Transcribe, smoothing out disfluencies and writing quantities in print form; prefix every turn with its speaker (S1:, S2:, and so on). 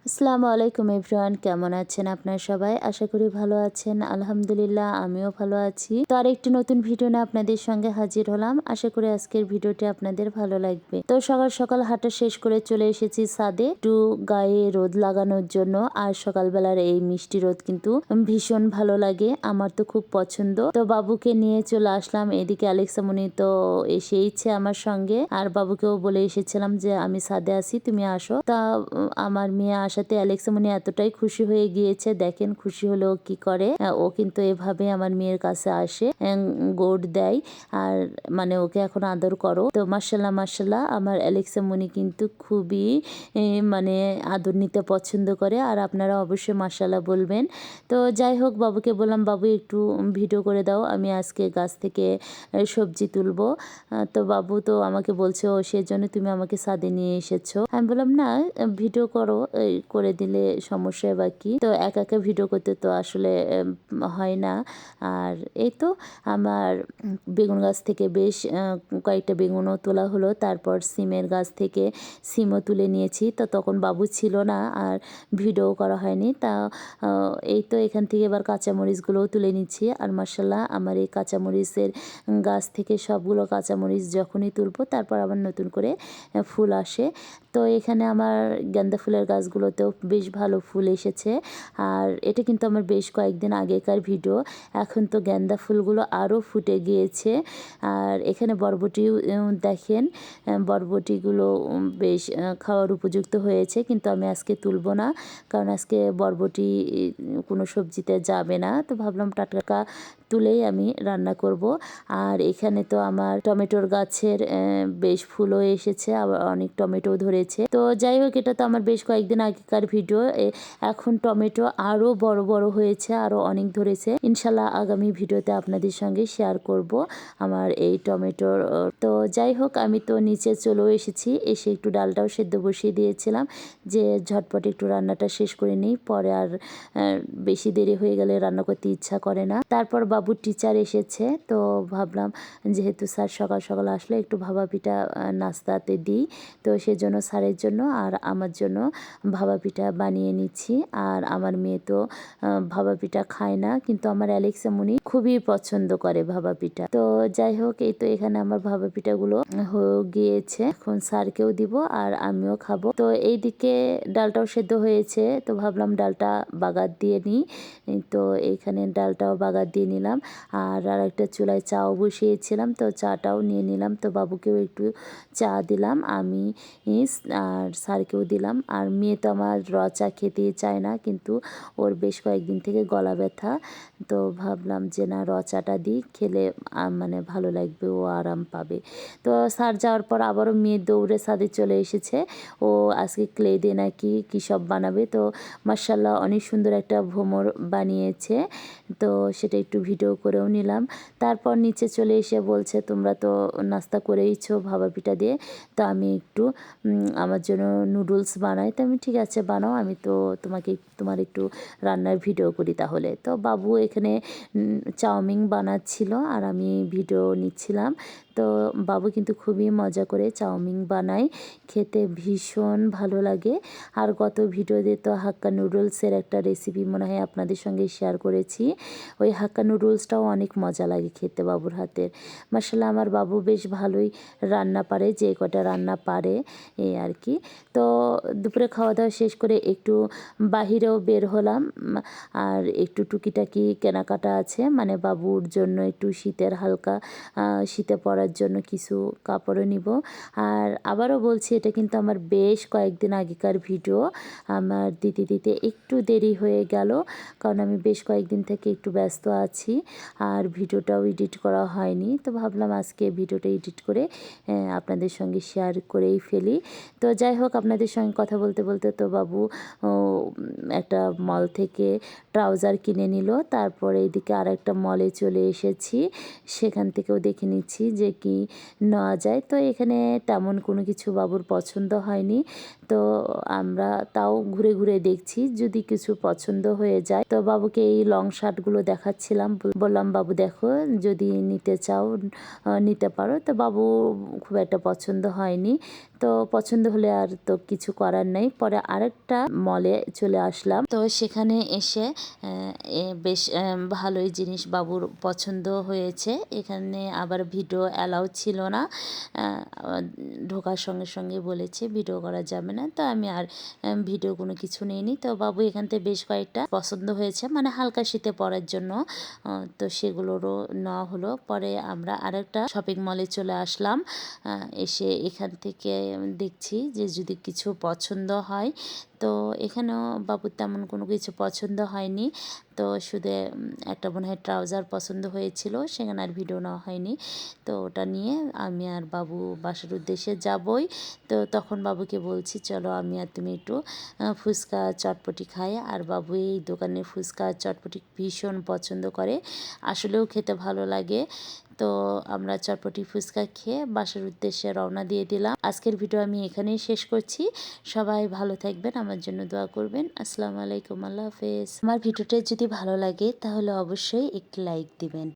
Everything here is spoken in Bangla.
S1: আসসালামু আলাইকুম এভরিওয়ান, কেমন আছেন আপনারা সবাই? আশা করি ভালো আছেন। আলহামদুলিল্লাহ আমিও ভালো আছি। তো আরেকটি নতুন ভিডিও নিয়ে আপনাদের সঙ্গে হাজির হলাম। আশা করি আজকের ভিডিওটি আপনাদের ভালো লাগবে। তো সকাল সকাল হাঁটা শেষ করে চলে এসেছি ছাদে একটু গায়ে রোদ লাগানোর জন্য। আর সকালবেলার এই মিষ্টি রোদ কিন্তু ভীষণ ভালো লাগে, আমার তো খুব পছন্দ। তো বাবুকে নিয়ে চলে আসলাম এদিকে। আলেক্সা মনি তো এসেইছে আমার সঙ্গে, আর বাবুকেও বলে এসেছিলাম যে আমি ছাদে আসি, তুমি আসো। তা আমার মেয়ে আসাতে অ্যালেক্সা মনি এতটাই খুশি হয়ে গিয়েছে, দেখেন খুশি হলেও কি করে। ও কিন্তু এভাবে আমার মেয়ের কাছে আসে, গোড দেয় আর মানে ওকে এখন আদর করো। তো মার্শাল্লাহ মার্শাল্লাহ আমার অ্যালেক্সা মনি কিন্তু খুবই মানে আদর নিতে পছন্দ করে, আর আপনারা অবশ্যই মার্শাল্লাহ বলবেন। তো যাই হোক, বাবুকে বললাম বাবু একটু ভিডিও করে দাও, আমি আজকে গাছ থেকে সবজি তুলবো। তো বাবু তো আমাকে বলছে ও সেজন্য তুমি আমাকে ছাদে নিয়ে এসেছো। আমি বললাম না, ভিডিও করো, করে দিলে সমস্যা বা কি। তো একা একা ভিডিও করতে তো আসলে হয় না। আর এই তো আমার বেগুন গাছ থেকে বেশ কয়েকটা বেগুনও তোলা হলো। তারপর সিমের গাছ থেকে সিমও তুলে নিয়েছি। তো তখন বাবু ছিল না আর ভিডিও করা হয়নি। তা এই তো এখান থেকে এবার কাঁচামরিচগুলোও তুলে নিচ্ছি। আর মার্শাল্লাহ আমার এই কাঁচামরিচের গাছ থেকে সবগুলো কাঁচামরিচ যখনই তুলবো তারপর আবার নতুন করে ফুল আসে। তো এখানে আমার গাঁদা ফুলের গাছগুলোতেও বেশ ভালো ফুল এসেছে। আর এটা কিন্তু আমার বেশ কয়েকদিন আগেকার ভিডিও। এখন তো গাঁদা ফুলগুলো আরও ফুটে গিয়েছে। আর এখানে বরবটিও দেখেন, বরবটিগুলো বেশ খাওয়ার উপযুক্ত হয়েছে, কিন্তু আমি আজকে তুলবো না, কারণ আজকে বরবটি কোনো সবজিতে যাবে না। তো ভাবলাম টাটকা তুলেই আমি রান্না করব। আর এখানে তো আমার টমেটোর গাছের বেশ ফুলও এসেছে, আবার অনেক টমেটো ধরেছে। তো যাই হোক, এটা তো আমার বেশ কয়েকদিন আগেকার ভিডিও। এখন টমেটো আরও বড় বড় হয়েছে, আরও অনেক ধরেছে। ইনশাল্লাহ আগামী ভিডিওতে আপনাদের সঙ্গে শেয়ার করব আমার এই টমেটোর। তো যাই হোক, আমি তো নিচে চলেও এসেছি, এসে একটু ডালটাও সেদ্ধ বসিয়ে দিয়েছিলাম যে ঝটপট একটু রান্নাটা শেষ করে নিই, পরে আর বেশি দেরি হয়ে গেলে রান্না করতে ইচ্ছা করে না। তারপর বাবুর টিচার এসেছে, তো ভাবলাম যেহেতু স্যার সকাল সকাল আসলে একটু ভাপা পিঠা নাস্তাতে দিই। তো সেজন্য স্যারের জন্য আর আমার জন্য ভাপা পিঠা বানিয়ে নিচ্ছি। আর আমার মেয়ে তো ভাপা পিঠা খায় না, কিন্তু আমার অ্যালেক্সা মনি খুবই পছন্দ করে ভাপা পিঠা। তো যাই হোক, এই তো এখানে আমার ভাপা পিঠাগুলো হয়ে গিয়েছে, এখন স্যারকেও দিব আর আমিও খাবো। তো এইদিকে ডালটাও সেদ্ধ হয়েছে, তো ভাবলাম ডালটা বাগার দিয়ে নিই। তো এইখানে ডালটাও বাগার দিয়ে নিলাম। আর একটা চুলায় চাও বসিয়েছিলাম, তো চাটাও নিয়ে নিলাম। তো বাবুকেও একটু চা দিলাম আমি, আর স্যারকেও দিলাম। আর মেয়ে তো আমার র চা খেতেই চায় না, কিন্তু ওর বেশ কয়েকদিন থেকে গলা ব্যথা। তো ভাবলাম যে না, র চাটা দিই, খেলে মানে ভালো লাগবে, ও আরাম পাবে। তো স্যার যাওয়ার পর আবারও মেয়ে দৌড়ে ছাদে চলে এসেছে। ও আজকে ক্লে দিয়ে নাকি কী সব বানাবে। তো মার্শাল্লাহ অনেক সুন্দর একটা ভ্রমর বানিয়েছে। তো সেটা একটু ভিডিও করেও নিলাম। তারপর নিচে চলে এসে বলছে তোমরা তো নাস্তা করেইছো ভাপা পিঠা দিয়ে, তো আমি একটু আমার জন্য নুডলস বানাই। তো আমি ঠিক আছে বানাও, আমি তো তোমার একটু রান্নার ভিডিও করি তাহলে। তো বাবু এখানে চাউমিন বানাচ্ছিল আর আমি ভিডিও নিচ্ছিলাম। তো বাবু কিন্তু খুবই মজা করে চাউমিন বানায়, খেতে ভীষণ ভালো লাগে। আর গত ভিডিওতে তো হাক্কা নুডলসের একটা রেসিপি মনে হয় আপনাদের সঙ্গে শেয়ার করেছি। ওই হাক্কা নুডলসটাও অনেক মজা লাগে খেতে বাবুর হাতের। মাশাআল্লাহ আমার বাবু বেশ ভালোই রান্না পারে, যে কটা রান্না পারে এই আর কি। তো দুপুরে খাওয়া দাওয়া শেষ করে একটু বাহিরেও বের হলাম। আর একটু টুকিটাকি কেনাকাটা আছে, মানে বাবুর জন্য একটু শীতের হালকা শীতে পরার জন্য কিছু কাপড়ও নিব। আর আবারও বলছি, এটা কিন্তু আমার বেশ কয়েকদিন আগেকার ভিডিও। আমার দিতে একটু দেরি হয়ে গেল, কারণ আমি বেশ কয়েকদিন থেকে একটু ব্যস্ত আছি আর ভিডিওটাও এডিট করা হয়নি। তো ভাবলাম আজকে ভিডিওটা এডিট করে আপনাদের সঙ্গে শেয়ার করেই ফেলি। তো যাই হোক, আপনাদের সঙ্গে কথা বলতে বলতে তো বাবু একটা মল থেকে ট্রাউজার কিনে নিল। তারপরে এইদিকে আর একটা মলে চলে এসেছি, সেখান থেকেও দেখে নিচ্ছি যে কি নেওয়া যায়। তো এখানে তেমন কোনো কিছু বাবুর পছন্দ হয়নি। তো আমরা তাও ঘুরে ঘুরে দেখছি, যদি কিছু পছন্দ হয়ে যায় তো বাবুকে এই লং শার্টগুলো দেখাচ্ছিলাম। বললাম, বাবু দেখো, যদি নিতে চাও নিতে পারো। তো বাবু খুব একটা পছন্দ হয়নি। তো পছন্দ হলে আর তো কিছু করার নেই। পরে আরেকটা মলে চলে আসলাম। তো সেখানে এসে বেশ ভালোই জিনিস বাবুর পছন্দ হয়েছে। এখানে আবার ভিডিও অ্যালাউ ছিল না, ঢোকার সঙ্গে সঙ্গে বলেছে ভিডিও করা যাবে না। তো আমি আর ভিডিও কোনো কিছু নিইনি। তো বাবু এখান থেকে বেশ কয়েকটা পছন্দ হয়েছে, মানে হালকা শীতে পরার জন্য, তো সেগুলোরও নেওয়া হলো। পরে আমরা আরেকটা শপিং মলে চলে আসলাম। এসে এখান থেকে দেখছি যে যদি কিছু পছন্দ হয়। তো এখানেও বাবুর তেমন কোনো কিছু পছন্দ হয়নি। তো শুধু একটা মনে হয় ট্রাউজার পছন্দ হয়েছিল, সেখানে আর ভিডিও নেওয়া হয়নি। তো ওটা নিয়ে আমি আর বাবু বাসার উদ্দেশ্যে যাবই। তো তখন বাবুকে বলছি, চলো আমি আর তুমি একটু ফুচকা চটপটি খাই। আর বাবু এই দোকানের ফুচকা চটপটি ভীষণ পছন্দ করে, আসলেও খেতে ভালো লাগে। তো আমরা চটপটি ফুচকা খেয়ে বাসার উদ্দেশ্যে রওনা দিয়ে দিলাম। আজকের ভিডিও আমি এখানেই শেষ করছি। সবাই ভালো থাকবেন, আমার জন্য দোয়া করবেন। আসসালামু আলাইকুম, আল্লাহ হাফেজ। আমার ভিডিওটা যদি ভালো লাগে তাহলে অবশ্যই একটি লাইক দিবেন।